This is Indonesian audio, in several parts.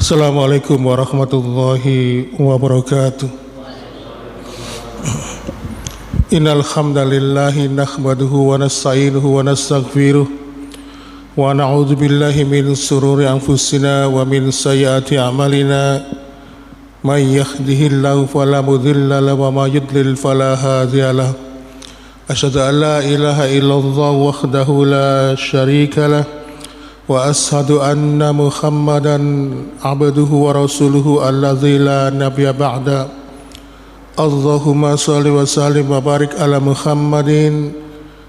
Assalamualaikum warahmatullahi wabarakatuh. Innal hamdalillahi nahmaduhu wa nasta'inuhu wa nastaghfiruh wa na'udzu billahi min shururi anfusina wa min sayyiati a'malina. May yahdihillahu fala mudilla lahu wa may yudlil fala hadiya lahu. Asyhadu an la ilaha illallah wahdahu la syarika lahu wa ashhadu anna Muhammadan abduhu wa rasuluhu alladzi la nabiyya ba'da. Allahumma shalli wa sallim wa barik ala Muhammadin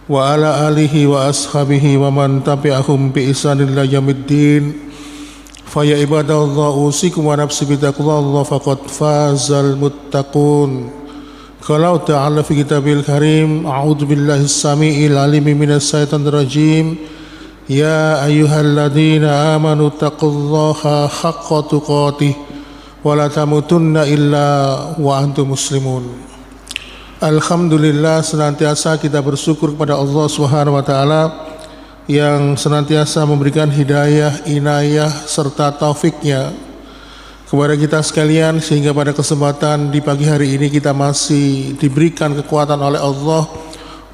wa ala alihi wa ashabihi wa man tabi'ahum bi ihsanin ila yaumiddin. Fa ya ibadallah usikum wa nafsi bi taqwallah faqad fazal muttaqun. Qala ta'ala fi kitabil karim, a'udzu billahi as-sami'il 'alim minas syaitonir rajim. Ya ayyuhalladzina amanu taqullaha haqqa tuqatih wa la tamutunna illa wa antum muslimun. Alhamdulillah, senantiasa kita bersyukur kepada Allah Subhanahu wa taala yang senantiasa memberikan hidayah, inayah serta taufiknya kepada kita sekalian, sehingga pada kesempatan di pagi hari ini kita masih diberikan kekuatan oleh Allah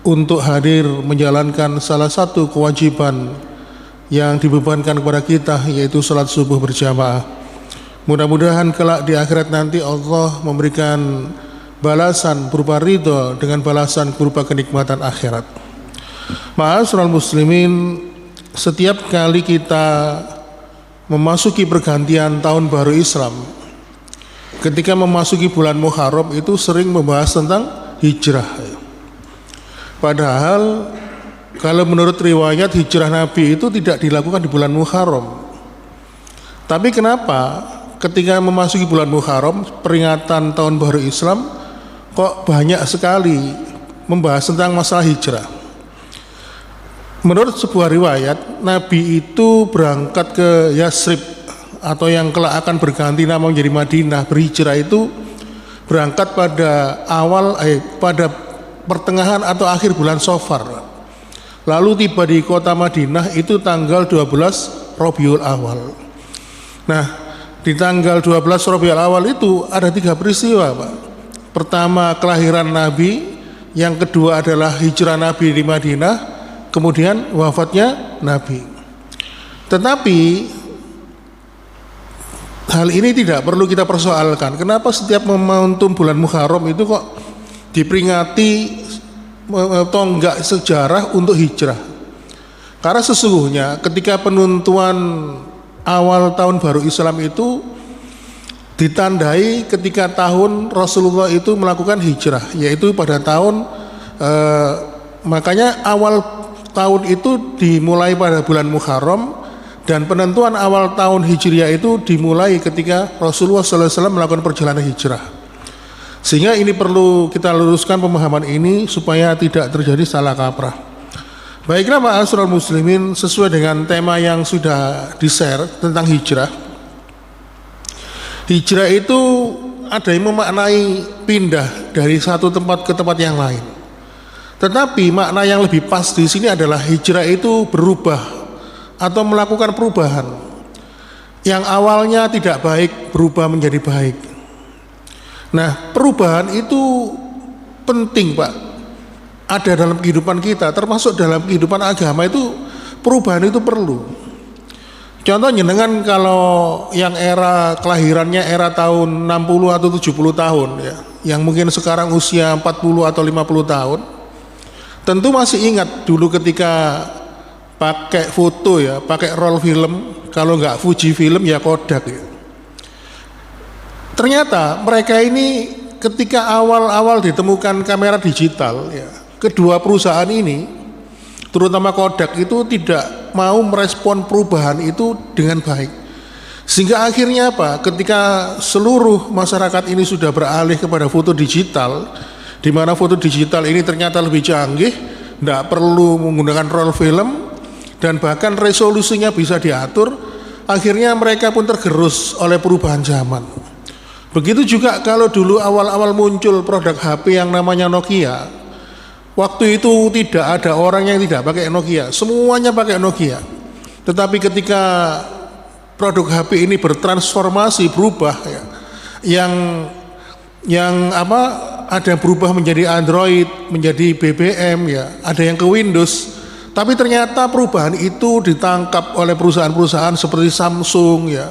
untuk hadir menjalankan salah satu kewajiban yang dibebankan kepada kita, yaitu salat subuh berjamaah. Mudah-mudahan kelak di akhirat nanti Allah memberikan balasan berupa ridho dengan balasan berupa kenikmatan akhirat. Ma'asyiral muslimin, setiap kali kita memasuki pergantian tahun baru Islam, ketika memasuki bulan Muharram itu sering membahas tentang hijrah. Padahal kalau menurut riwayat hijrah Nabi itu tidak dilakukan di bulan Muharram. Tapi kenapa ketika memasuki bulan Muharram, peringatan tahun baru Islam, kok banyak sekali membahas tentang masalah hijrah? Menurut sebuah riwayat, Nabi itu berangkat ke Yasrib atau yang kelak akan berganti nama menjadi Madinah, berhijrah itu berangkat pada pada pertengahan atau akhir bulan Safar. Lalu tiba di kota Madinah itu tanggal 12 Rabiul Awal. Nah, di tanggal 12 Rabiul Awal itu ada 3 peristiwa, Pak. Pertama, kelahiran Nabi, yang kedua adalah hijrah Nabi di Madinah, kemudian wafatnya Nabi. Tetapi hal ini tidak perlu kita persoalkan. Kenapa setiap momentum bulan Muharram itu kok diperingati tonggak sejarah untuk hijrah? Karena sesungguhnya ketika penentuan awal tahun baru Islam itu ditandai ketika tahun Rasulullah itu melakukan hijrah, yaitu pada tahun makanya awal tahun itu dimulai pada bulan Muharram, dan penentuan awal tahun Hijriah itu dimulai ketika Rasulullah SAW melakukan perjalanan hijrah. Sehingga ini perlu kita luruskan pemahaman ini supaya tidak terjadi salah kaprah. Baiklah ma'asyiral muslimin, sesuai dengan tema yang sudah di-share tentang hijrah. Hijrah itu ada yang memaknai pindah dari satu tempat ke tempat yang lain. Tetapi makna yang lebih pas di sini adalah hijrah itu berubah atau melakukan perubahan. Yang awalnya tidak baik berubah menjadi baik. Nah, perubahan itu penting, Pak. Ada dalam kehidupan kita, termasuk dalam kehidupan agama itu perubahan itu perlu. Contohnya dengan kalau yang era kelahirannya era tahun 60 atau 70 tahun ya, yang mungkin sekarang usia 40 atau 50 tahun, tentu masih ingat dulu ketika pakai foto ya, pakai roll film, kalau nggak Fuji film ya Kodak ya. Ternyata mereka ini ketika awal-awal ditemukan kamera digital ya, kedua perusahaan ini terutama Kodak itu tidak mau merespon perubahan itu dengan baik. Sehingga akhirnya apa? Ketika seluruh masyarakat ini sudah beralih kepada foto digital, di mana foto digital ini ternyata lebih canggih, tidak perlu menggunakan roll film, dan bahkan resolusinya bisa diatur, akhirnya mereka pun tergerus oleh perubahan zaman. Begitu juga kalau dulu awal-awal muncul produk HP yang namanya Nokia, waktu itu tidak ada orang yang tidak pakai Nokia, semuanya pakai Nokia. Tetapi ketika produk HP ini bertransformasi, berubah ya. Yang apa, ada yang berubah menjadi Android, menjadi BBM ya, ada yang ke Windows. Tapi ternyata perubahan itu ditangkap oleh perusahaan-perusahaan seperti Samsung ya,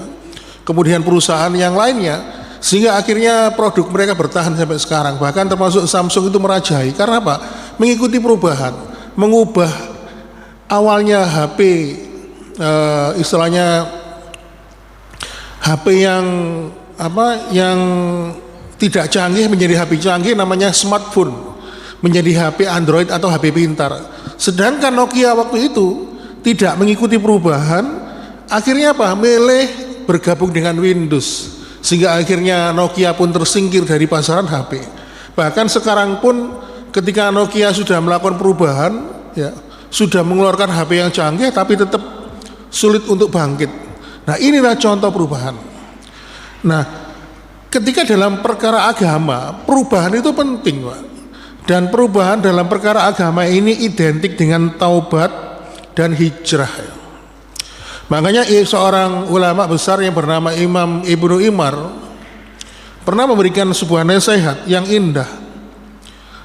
kemudian perusahaan yang lainnya, sehingga akhirnya produk mereka bertahan sampai sekarang. Bahkan termasuk Samsung itu merajai. Karena apa? Mengikuti perubahan, mengubah awalnya HP istilahnya HP yang apa, yang tidak canggih menjadi HP canggih, namanya smartphone, menjadi HP Android atau HP pintar. Sedangkan Nokia waktu itu tidak mengikuti perubahan, akhirnya apa? Milih bergabung dengan Windows, sehingga akhirnya Nokia pun tersingkir dari pasaran HP. Bahkan sekarang pun ketika Nokia sudah melakukan perubahan ya, sudah mengeluarkan HP yang canggih, tapi tetap sulit untuk bangkit. Nah, inilah contoh perubahan. Nah, ketika dalam perkara agama, perubahan itu penting, Pak. Dan perubahan dalam perkara agama ini identik dengan taubat dan hijrah. Makanya seorang ulama besar yang bernama Imam Ibnu Imar pernah memberikan sebuah nasihat yang indah.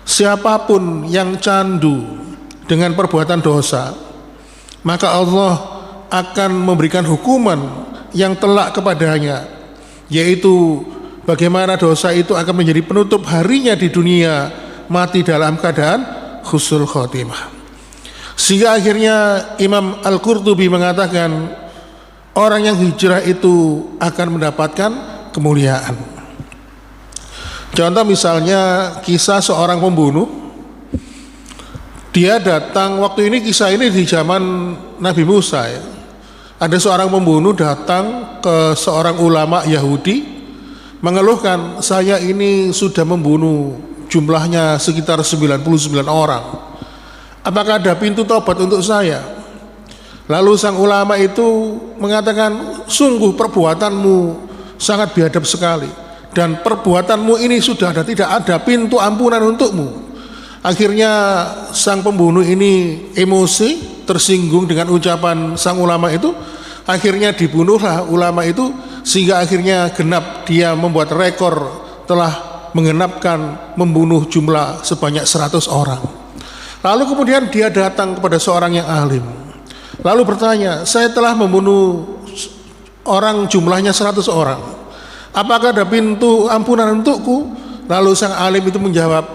Siapapun yang candu dengan perbuatan dosa, maka Allah akan memberikan hukuman yang telak kepadanya, yaitu bagaimana dosa itu akan menjadi penutup harinya di dunia, mati dalam keadaan husnul khotimah. Sehingga akhirnya Imam Al-Qurtubi mengatakan orang yang hijrah itu akan mendapatkan kemuliaan. Contoh misalnya kisah seorang pembunuh. Dia datang, waktu ini kisah ini di zaman Nabi Musa ya. Ada seorang pembunuh datang ke seorang ulama Yahudi mengeluhkan, saya ini sudah membunuh jumlahnya sekitar 99 orang. Apakah ada pintu tobat untuk saya? Lalu sang ulama itu mengatakan, sungguh perbuatanmu sangat biadab sekali, dan perbuatanmu ini sudah tidak ada pintu ampunan untukmu. Akhirnya sang pembunuh ini emosi, tersinggung dengan ucapan sang ulama itu. Akhirnya dibunuhlah ulama itu, sehingga akhirnya genap, dia membuat rekor, telah menggenapkan membunuh jumlah sebanyak 100 orang. Lalu kemudian dia datang kepada seorang yang alim, lalu bertanya, saya telah membunuh orang jumlahnya 100 orang, apakah ada pintu ampunan untukku? Lalu sang alim itu menjawab,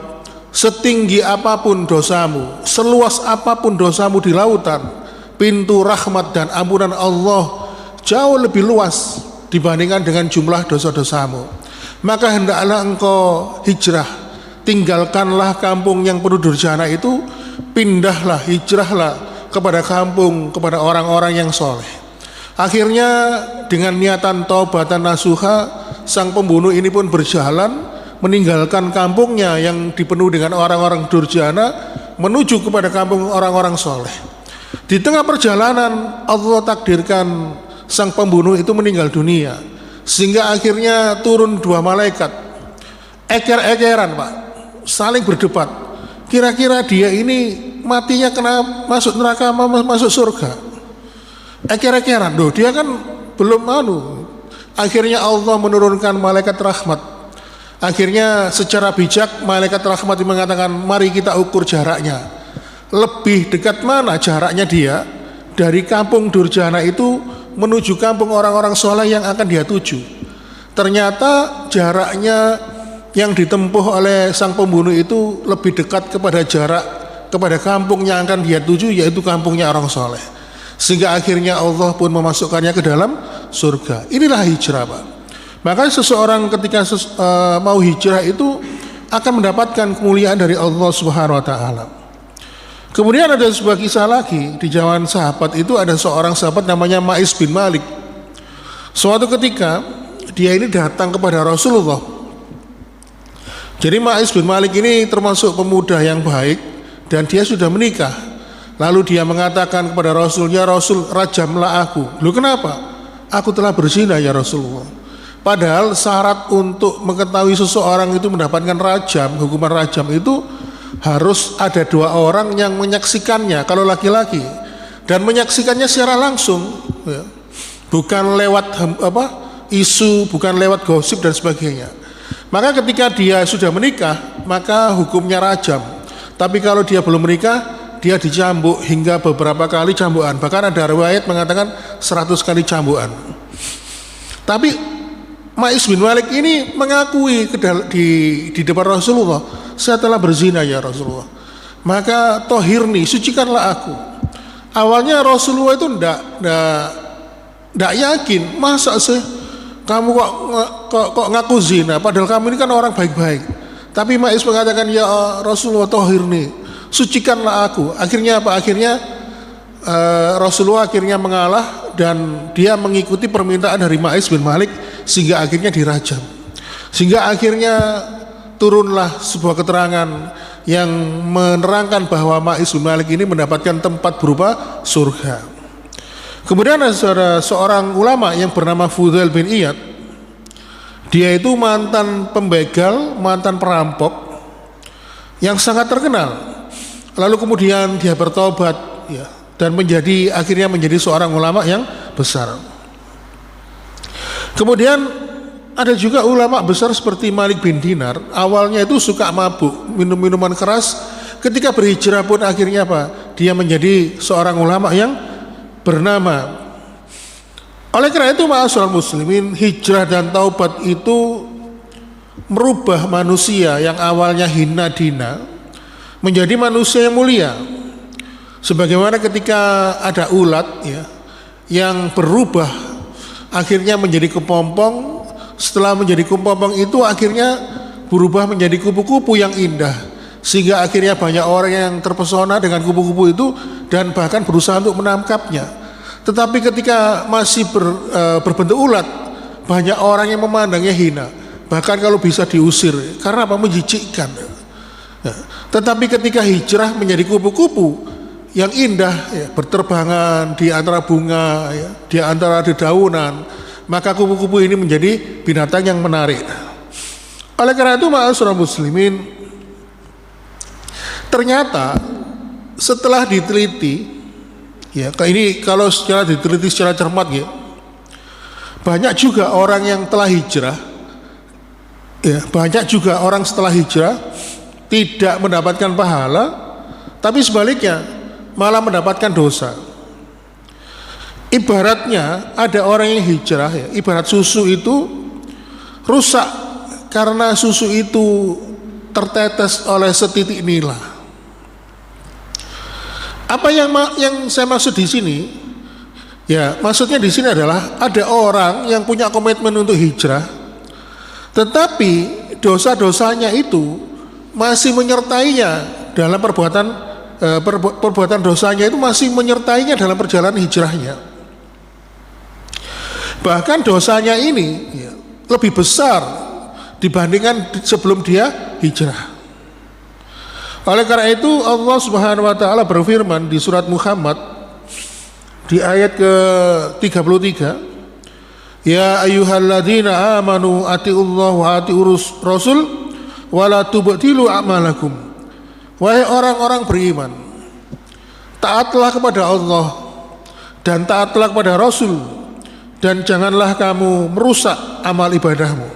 setinggi apapun dosamu, seluas apapun dosamu di lautan, pintu rahmat dan ampunan Allah jauh lebih luas dibandingkan dengan jumlah dosa-dosamu. Maka hendaklah engkau hijrah, tinggalkanlah kampung yang penuh durjana itu, pindahlah, hijrahlah kepada kampung, kepada orang-orang yang soleh. Akhirnya dengan niatan taubatan nasuha, sang pembunuh ini pun berjalan meninggalkan kampungnya yang dipenuhi dengan orang-orang durjana, menuju kepada kampung orang-orang soleh. Di tengah perjalanan Allah takdirkan sang pembunuh itu meninggal dunia, sehingga akhirnya turun dua malaikat, eker-ekeran Pak, saling berdebat, kira-kira dia ini matinya kena masuk neraka, masuk surga. Eker-ekeran, loh dia kan belum Akhirnya Allah menurunkan malaikat rahmat. Akhirnya secara bijak malaikat rahmat mengatakan, mari kita ukur jaraknya, lebih dekat mana jaraknya dia dari kampung durjana itu menuju kampung orang-orang soleh yang akan dia tuju. Ternyata jaraknya yang ditempuh oleh sang pembunuh itu lebih dekat kepada jarak kepada kampung yang akan dia tuju, yaitu kampungnya orang soleh. Sehingga akhirnya Allah pun memasukkannya ke dalam surga. Inilah hijrah Pak. Maka seseorang ketika mau hijrah itu akan mendapatkan kemuliaan dari Allah Subhanahu wa taala. Kemudian ada sebuah kisah lagi di zaman sahabat itu, ada seorang sahabat namanya Ma'is bin Malik. Suatu ketika dia ini datang kepada Rasulullah. Jadi Ma'is bin Malik ini termasuk pemuda yang baik dan dia sudah menikah. Lalu dia mengatakan kepada Rasul, ya Rasul, rajamlah aku. Loh kenapa? Aku telah berzina ya Rasulullah. Padahal syarat untuk mengetahui seseorang itu mendapatkan rajam, hukuman rajam itu harus ada dua orang yang menyaksikannya kalau laki-laki, dan menyaksikannya secara langsung ya. bukan lewat isu, bukan lewat gosip dan sebagainya. Maka ketika dia sudah menikah, maka hukumnya rajam. Tapi kalau dia belum menikah, dia dicambuk hingga beberapa kali cambukan. Bahkan ada riwayat mengatakan 100 kali cambukan. Tapi Ma'is bin Malik ini mengakui di depan Rasulullah, saya telah berzina ya Rasulullah. Maka tohirni, sucikanlah aku. Awalnya Rasulullah itu ndak yakin, masa sih kamu kok ngaku zina, padahal kamu ini kan orang baik-baik. Tapi Ma'is mengatakan, ya Rasulullah tohirni, sucikanlah aku. Akhirnya apa? Akhirnya Rasulullah akhirnya mengalah dan dia mengikuti permintaan dari Ma'is bin Malik sehingga akhirnya dirajam. Sehingga akhirnya turunlah sebuah keterangan yang menerangkan bahwa Ma'is bin Malik ini mendapatkan tempat berupa surga. Kemudian ada seorang ulama yang bernama Fudail bin Iyad. Dia itu mantan pembegal, mantan perampok yang sangat terkenal. Lalu kemudian dia bertobat ya, dan akhirnya menjadi seorang ulama yang besar. Kemudian ada juga ulama besar seperti Malik bin Dinar. Awalnya itu suka mabuk, minum minuman keras. Ketika berhijrah pun akhirnya apa? Dia menjadi seorang ulama yang bernama. Oleh karena itu ma'asyiral muslimin, hijrah dan taubat itu merubah manusia yang awalnya hina dina menjadi manusia yang mulia. Sebagaimana ketika ada ulat ya yang berubah akhirnya menjadi kepompong, setelah menjadi kepompong itu akhirnya berubah menjadi kupu-kupu yang indah, sehingga akhirnya banyak orang yang terpesona dengan kupu-kupu itu dan bahkan berusaha untuk menangkapnya. Tetapi ketika masih berbentuk ulat, banyak orang yang memandangnya hina, bahkan kalau bisa diusir karena apa? Menjijikkan. Ya. Tetapi ketika hijrah menjadi kupu-kupu yang indah ya, berterbangan di antara bunga ya, di antara dedaunan, maka kupu-kupu ini menjadi binatang yang menarik. Oleh karena itu ma'asyiral muslimin, ternyata setelah diteliti ya, ini kalau secara diteliti secara cermat ya, banyak juga orang yang telah hijrah ya, banyak juga orang setelah hijrah tidak mendapatkan pahala, tapi sebaliknya malah mendapatkan dosa. Ibaratnya ada orang yang hijrah ya, ibarat susu itu rusak karena susu itu tertetes oleh setitik nila. Apa yang saya maksud di sini? Ya, maksudnya di sini adalah ada orang yang punya komitmen untuk hijrah, tetapi dosa-dosanya itu masih menyertainya dalam perbuatan dosanya itu masih menyertainya dalam perjalanan hijrahnya. Bahkan dosanya ini ya, lebih besar dibandingkan sebelum dia hijrah. Oleh karena itu Allah Subhanahu wa taala berfirman di surat Muhammad di ayat ke-33, ya ayyuhalladzina amanu atiullaha wa atiur rasul wa la tubtilu a'malakum. Wahai orang-orang beriman, taatlah kepada Allah dan taatlah kepada Rasul, dan janganlah kamu merusak amal ibadahmu.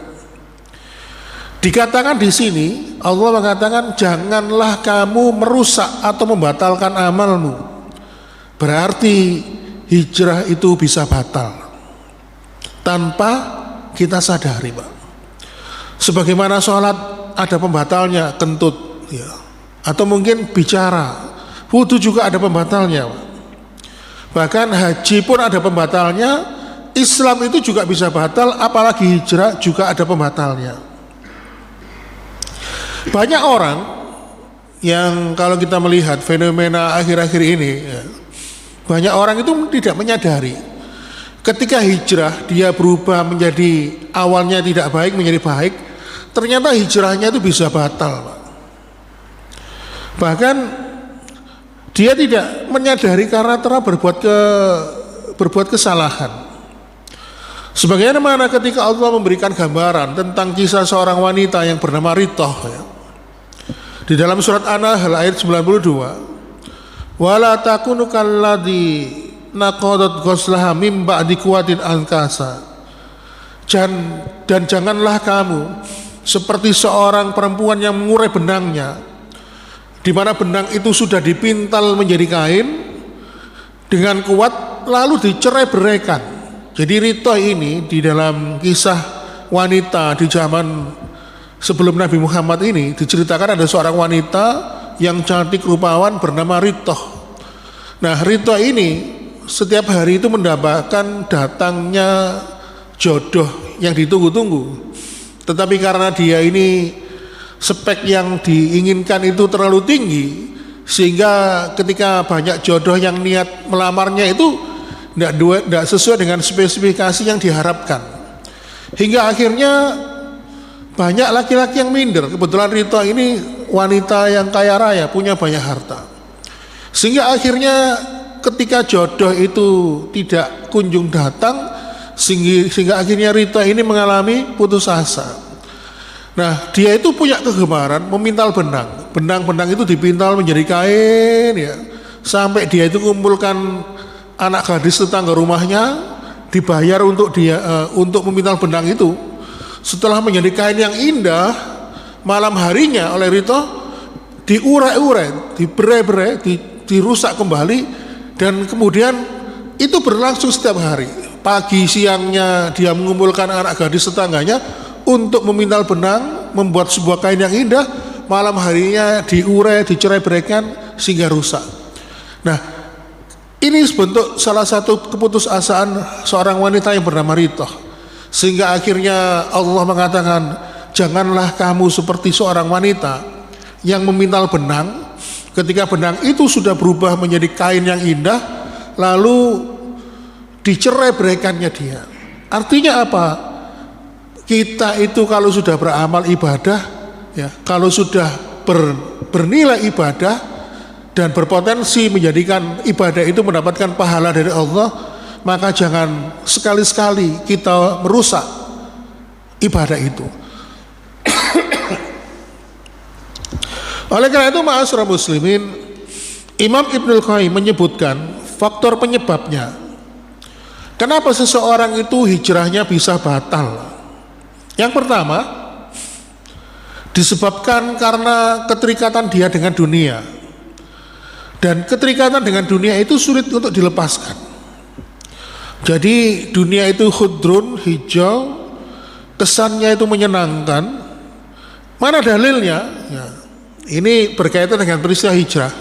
Dikatakan di sini Allah mengatakan janganlah kamu merusak atau membatalkan amalmu. Berarti hijrah itu bisa batal tanpa kita sadari, Pak. Sebagaimana sholat ada pembatalnya, kentut ya, atau mungkin bicara, wudhu juga ada pembatalnya, Pak. Bahkan haji pun ada pembatalnya, Islam itu juga bisa batal, apalagi hijrah juga ada pembatalnya. Banyak orang yang kalau kita melihat fenomena akhir-akhir ini ya, banyak orang itu tidak menyadari ketika hijrah dia berubah menjadi awalnya tidak baik menjadi baik, ternyata hijrahnya itu bisa batal, Pak. Bahkan dia tidak menyadari karena telah berbuat kesalahan. Sebagaimana ketika Allah memberikan gambaran tentang kisah seorang wanita yang bernama Ritoh ya, di dalam surat An-Nahl ayat 92, wala takunu kalladzi naqadat ghuslaha mim ba'di quwatin ankasa. Dan janganlah kamu seperti seorang perempuan yang mengurai benangnya, di mana benang itu sudah dipintal menjadi kain dengan kuat lalu dicerai-beraikan. Jadi Rito ini di dalam kisah wanita di zaman sebelum Nabi Muhammad ini diceritakan ada seorang wanita yang cantik rupawan bernama Rito. Nah, Rito ini setiap hari itu mendapatkan datangnya jodoh yang ditunggu-tunggu. Tetapi karena dia ini spek yang diinginkan itu terlalu tinggi, sehingga ketika banyak jodoh yang niat melamarnya itu tidak sesuai dengan spesifikasi yang diharapkan. Hingga akhirnya banyak laki-laki yang minder. Kebetulan Rito ini wanita yang kaya raya, punya banyak harta. Sehingga akhirnya ketika jodoh itu tidak kunjung datang, sehingga akhirnya Rito ini mengalami putus asa. Nah, dia itu punya kegemaran memintal benang. Benang-benang itu dipintal menjadi kain ya. Sampai dia itu kumpulkan anak gadis tetangga rumahnya, dibayar untuk dia untuk memintal benang itu. Setelah menjadi kain yang indah, malam harinya oleh Rito diurai-urai, diberai-berai, dirusak kembali, dan kemudian itu berlangsung setiap hari. Pagi siangnya dia mengumpulkan anak gadis tetangganya untuk memintal benang, membuat sebuah kain yang indah. Malam harinya diurai, dicerai-beraikan sehingga rusak. Nah, ini bentuk salah satu keputusasaan seorang wanita yang bernama Rito. Sehingga akhirnya Allah mengatakan, janganlah kamu seperti seorang wanita yang memintal benang. Ketika benang itu sudah berubah menjadi kain yang indah, lalu dicerai-beraikannya dia. Artinya apa? Kita itu kalau sudah beramal ibadah, ya, kalau sudah bernilai ibadah dan berpotensi menjadikan ibadah itu mendapatkan pahala dari Allah, maka jangan sekali-sekali kita merusak ibadah itu. Oleh karena itu, ma'asyiral muslimin, Imam Ibnul Qayyim menyebutkan faktor penyebabnya. Kenapa seseorang itu hijrahnya bisa batal? Yang pertama, disebabkan karena keterikatan dia dengan dunia. Dan keterikatan dengan dunia itu sulit untuk dilepaskan. Jadi dunia itu khudrun, hijau, kesannya itu menyenangkan. Mana dalilnya? Ya, ini berkaitan dengan peristiwa hijrah.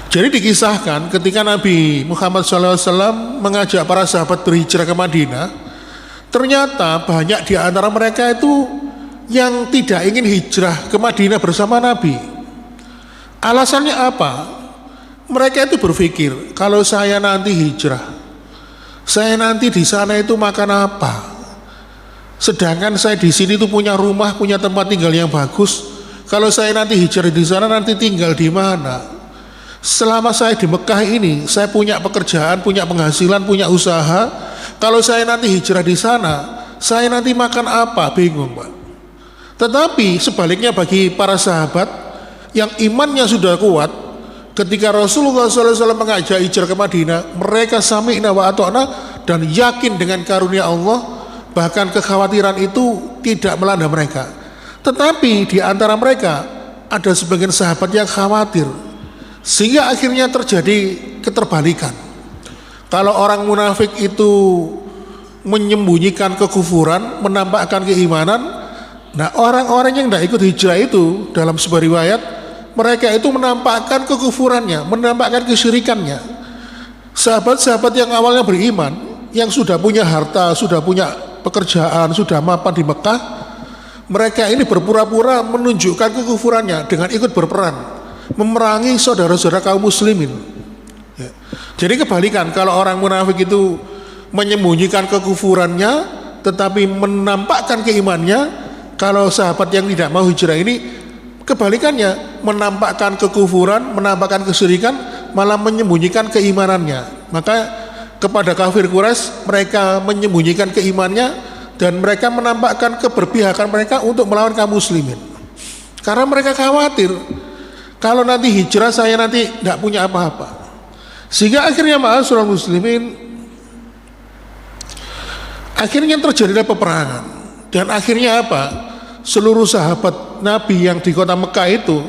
Jadi dikisahkan ketika Nabi Muhammad SAW mengajak para sahabat berhijrah ke Madinah, ternyata banyak di antara mereka itu yang tidak ingin hijrah ke Madinah bersama Nabi. Alasannya apa? Mereka itu berpikir, kalau saya nanti hijrah, saya nanti di sana itu makan apa? Sedangkan saya di sini itu punya rumah, punya tempat tinggal yang bagus. Kalau saya nanti hijrah di sana, nanti tinggal di mana? Selama saya di Mekah ini, saya punya pekerjaan, punya penghasilan, punya usaha. Kalau saya nanti hijrah di sana, saya nanti makan apa? Bingung, Pak. Tetapi sebaliknya bagi para sahabat yang imannya sudah kuat, ketika Rasulullah SAW mengajak hijrah ke Madinah, mereka sami'na wa ata'na dan yakin dengan karunia Allah, bahkan kekhawatiran itu tidak melanda mereka. Tetapi di antara mereka ada sebagian sahabat yang khawatir, sehingga akhirnya terjadi keterbalikan. Kalau orang munafik itu menyembunyikan kekufuran, menampakkan keimanan, nah orang-orang yang tidak ikut hijrah itu dalam sebuah riwayat, mereka itu menampakkan kekufurannya, menampakkan kesyirikannya. Sahabat-sahabat yang awalnya beriman, yang sudah punya harta, sudah punya pekerjaan, sudah mapan di Mekah, mereka ini berpura-pura menunjukkan kekufurannya dengan ikut berperan memerangi saudara-saudara kaum muslimin. Ya. Jadi kebalikan, kalau orang munafik itu menyembunyikan kekufurannya tetapi menampakkan keimannya, kalau sahabat yang tidak mau hijrah ini kebalikannya, menampakkan kekufuran, menampakkan kesyirikan, malah menyembunyikan keimanannya. Maka kepada kafir Quraisy mereka menyembunyikan keimannya dan mereka menampakkan keberpihakan mereka untuk melawan kaum muslimin. Karena mereka khawatir, kalau nanti hijrah saya nanti tidak punya apa-apa. Sehingga akhirnya ma'asyiral muslimin, akhirnya terjadilah peperangan. Dan akhirnya apa? Seluruh sahabat Nabi yang di kota Mekah itu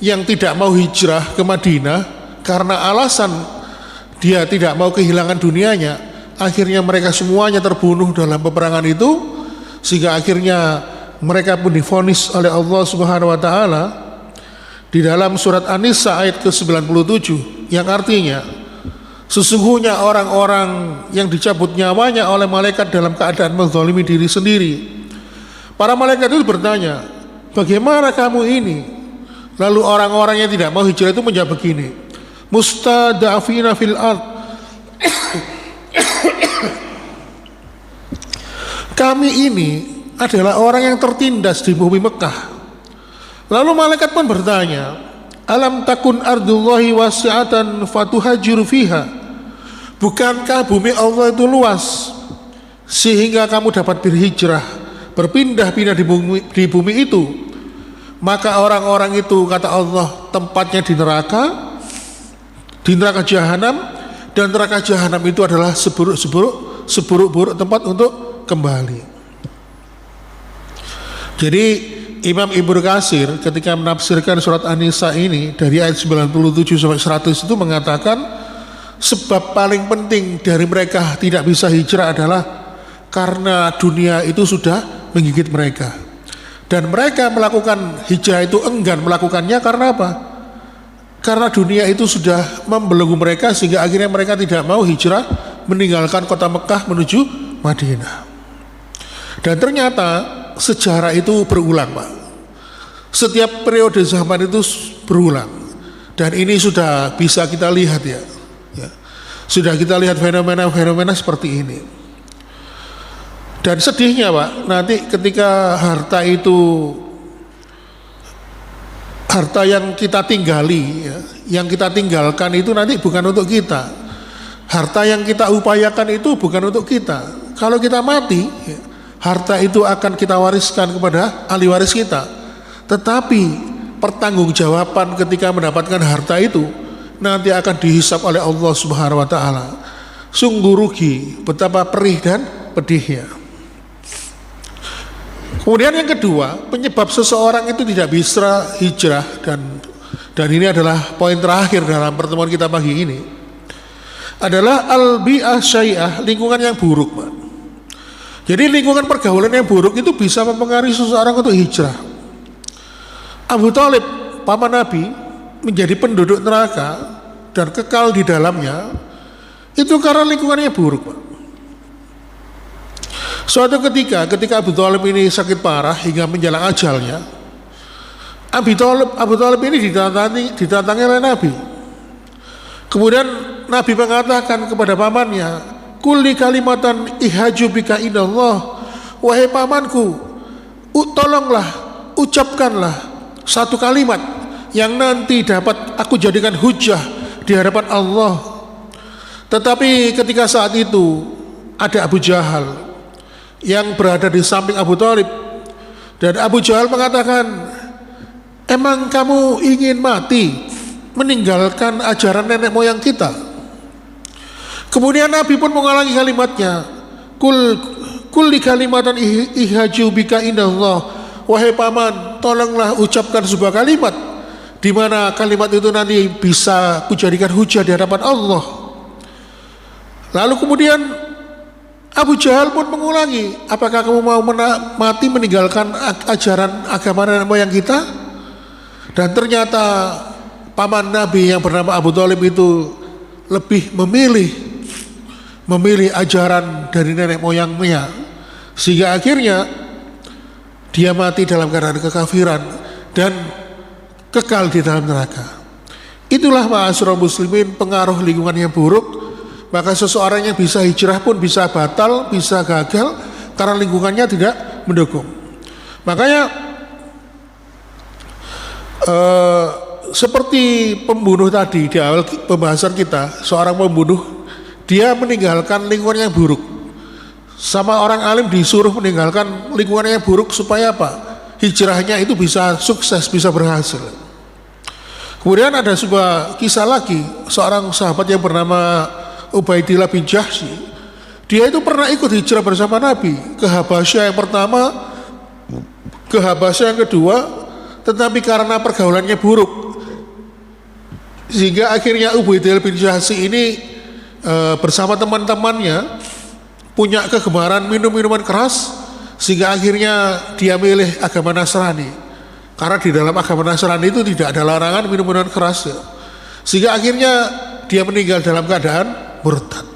yang tidak mau hijrah ke Madinah karena alasan dia tidak mau kehilangan dunianya, akhirnya mereka semuanya terbunuh dalam peperangan itu. Sehingga akhirnya mereka pun divonis oleh Allah Subhanahu wa taala di dalam surat An-Nisa ayat ke-97 yang artinya sesungguhnya orang-orang yang dicabut nyawanya oleh malaikat dalam keadaan menzalimi diri sendiri. Para malaikat itu bertanya, bagaimana kamu ini? Lalu orang-orang yang tidak mau hijrah itu menjawab begini, mustada'afina fil ard, kami ini adalah orang yang tertindas di bumi Mekah. Lalu malaikat pun bertanya, alam takun ardullahi wasi'atan fatuhajiru fiha, bukankah bumi Allah itu luas sehingga kamu dapat berhijrah, berpindah-pindah di bumi itu? Maka orang-orang itu, kata Allah, tempatnya di neraka jahanam, dan neraka jahanam itu adalah seburuk-buruk tempat untuk kembali. Jadi Imam Ibnu Katsir ketika menafsirkan surat An-Nisa ini dari ayat 97 sampai 100 itu mengatakan sebab paling penting dari mereka tidak bisa hijrah adalah karena dunia itu sudah menggigit mereka. Dan mereka melakukan hijrah itu enggan melakukannya karena apa? Karena dunia itu sudah membelenggu mereka sehingga akhirnya mereka tidak mau hijrah meninggalkan kota Mekah menuju Madinah. Dan ternyata sejarah itu berulang, Pak. Setiap periode zaman itu berulang. Dan ini sudah bisa kita lihat ya. Sudah kita lihat fenomena-fenomena seperti ini. Dan sedihnya, Pak, nanti ketika harta yang kita tinggali ya, yang kita tinggalkan itu nanti bukan untuk kita. Harta yang kita upayakan itu bukan untuk kita. Kalau kita mati ya, harta itu akan kita wariskan kepada ahli waris kita. Tetapi pertanggungjawaban ketika mendapatkan harta itu nanti akan dihisap oleh Allah Subhanahu wa taala. Sungguh rugi, betapa perih dan pedihnya. Kemudian yang kedua, penyebab seseorang itu tidak bisa hijrah, dan ini adalah poin terakhir dalam pertemuan kita pagi ini, adalah al-bi'ah syai'ah, lingkungan yang buruk, Pak. Jadi lingkungan pergaulan yang buruk itu bisa mempengaruhi seseorang untuk hijrah. Abu Thalib, paman Nabi, menjadi penduduk neraka dan kekal di dalamnya itu karena lingkungannya buruk, Pak. Suatu ketika Abu Thalib ini sakit parah hingga menjelang ajalnya, Abu Thalib ini didatangi oleh Nabi. Kemudian Nabi mengatakan kepada pamannya, kulli kalimatan ihaju bika indallah, wahai pamanku, tolonglah ucapkanlah satu kalimat yang nanti dapat aku jadikan hujah di hadapan Allah. Tetapi ketika saat itu ada Abu Jahal yang berada di samping Abu Thalib, dan Abu Jahal mengatakan, emang kamu ingin mati meninggalkan ajaran nenek moyang kita? Kemudian Nabi pun mengulangi kalimatnya, kulli kalimatan ihaju bika indallah, wahai paman, tolonglah ucapkan sebuah kalimat di mana kalimat itu nanti bisa kujadikan hujah di hadapan Allah. Lalu kemudian Abu Jahal pun mengulangi, apakah kamu mau mati meninggalkan ajaran agama nenek moyang kita? Dan ternyata paman Nabi yang bernama Abu Thalib itu lebih memilih ajaran dari nenek moyangnya, sehingga akhirnya dia mati dalam keadaan kekafiran dan kekal di dalam neraka. Itulah ma'asyiral muslimin pengaruh lingkungan yang buruk. Maka seseorang yang bisa hijrah pun bisa batal, bisa gagal karena lingkungannya tidak mendukung. Makanya seperti pembunuh tadi di awal pembahasan kita, seorang pembunuh dia meninggalkan lingkungan yang buruk. Sama orang alim disuruh meninggalkan lingkungan yang buruk supaya apa? Hijrahnya itu bisa sukses, bisa berhasil. Kemudian ada sebuah kisah lagi, seorang sahabat yang bernama Ubaidillah bin Jahsy. Dia itu pernah ikut hijrah bersama Nabi ke Habasyah yang pertama, ke Habasyah yang kedua, tetapi karena pergaulannya buruk, sehingga akhirnya Ubaidillah bin Jahsy ini bersama teman-temannya punya kegemaran minum minuman keras, sehingga akhirnya dia milih agama Nasrani. Karena di dalam agama Nasrani itu tidak ada larangan minum minuman keras ya. Sehingga akhirnya dia meninggal dalam keadaan murtad.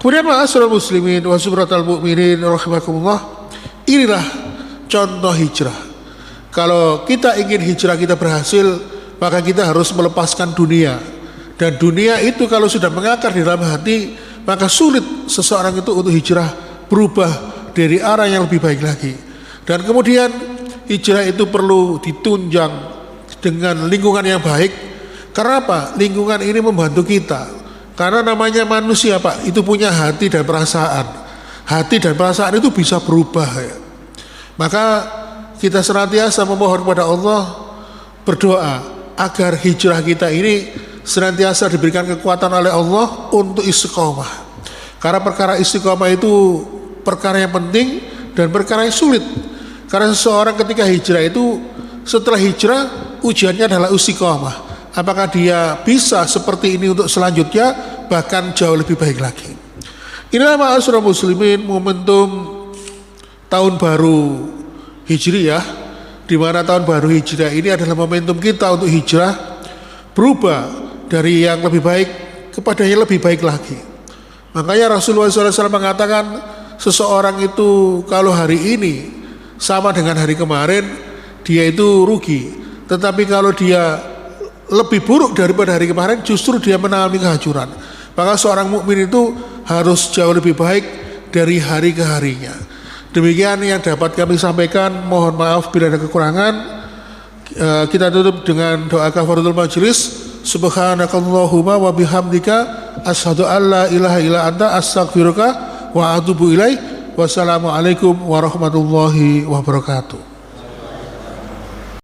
Kemudian ma'asyiral muslimin wa subratal mu'minin rahimakumullah, inilah contoh hijrah. Kalau kita ingin hijrah kita berhasil, maka kita harus melepaskan dunia. Dan dunia itu kalau sudah mengakar di dalam hati, maka sulit seseorang itu untuk hijrah berubah dari arah yang lebih baik lagi. Dan kemudian hijrah itu perlu ditunjang dengan lingkungan yang baik. Karena apa? Lingkungan ini membantu kita. Karena namanya manusia Pak, itu punya hati dan perasaan. Hati dan perasaan itu bisa berubah ya. Maka kita senantiasa memohon kepada Allah, berdoa agar hijrah kita ini senantiasa diberikan kekuatan oleh Allah untuk istiqomah. Karena perkara istiqomah itu perkara yang penting dan perkara yang sulit. Karena seseorang ketika hijrah itu, setelah hijrah ujiannya adalah istiqomah. Apakah dia bisa seperti ini untuk selanjutnya, bahkan jauh lebih baik lagi. Inilah ma'asyiral muslimin momentum tahun baru Hijriyah, di mana tahun baru Hijriyah ini adalah momentum kita untuk hijrah, berubah dari yang lebih baik kepada yang lebih baik lagi. Makanya Rasulullah SAW mengatakan, seseorang itu kalau hari ini sama dengan hari kemarin, dia itu rugi. Tetapi kalau dia lebih buruk daripada hari kemarin, justru dia mengalami kehancuran. Maka seorang mukmin itu harus jauh lebih baik dari hari ke harinya. Demikian yang dapat kami sampaikan. Mohon maaf bila ada kekurangan. Kita tutup dengan doa kafaratul majelis. Subhanakallahumma wa bihamdika asyhadu an la ilaha illa anta astaghfiruka wa atubu ilaik. Wassalamualaikum warahmatullahi wabarakatuh.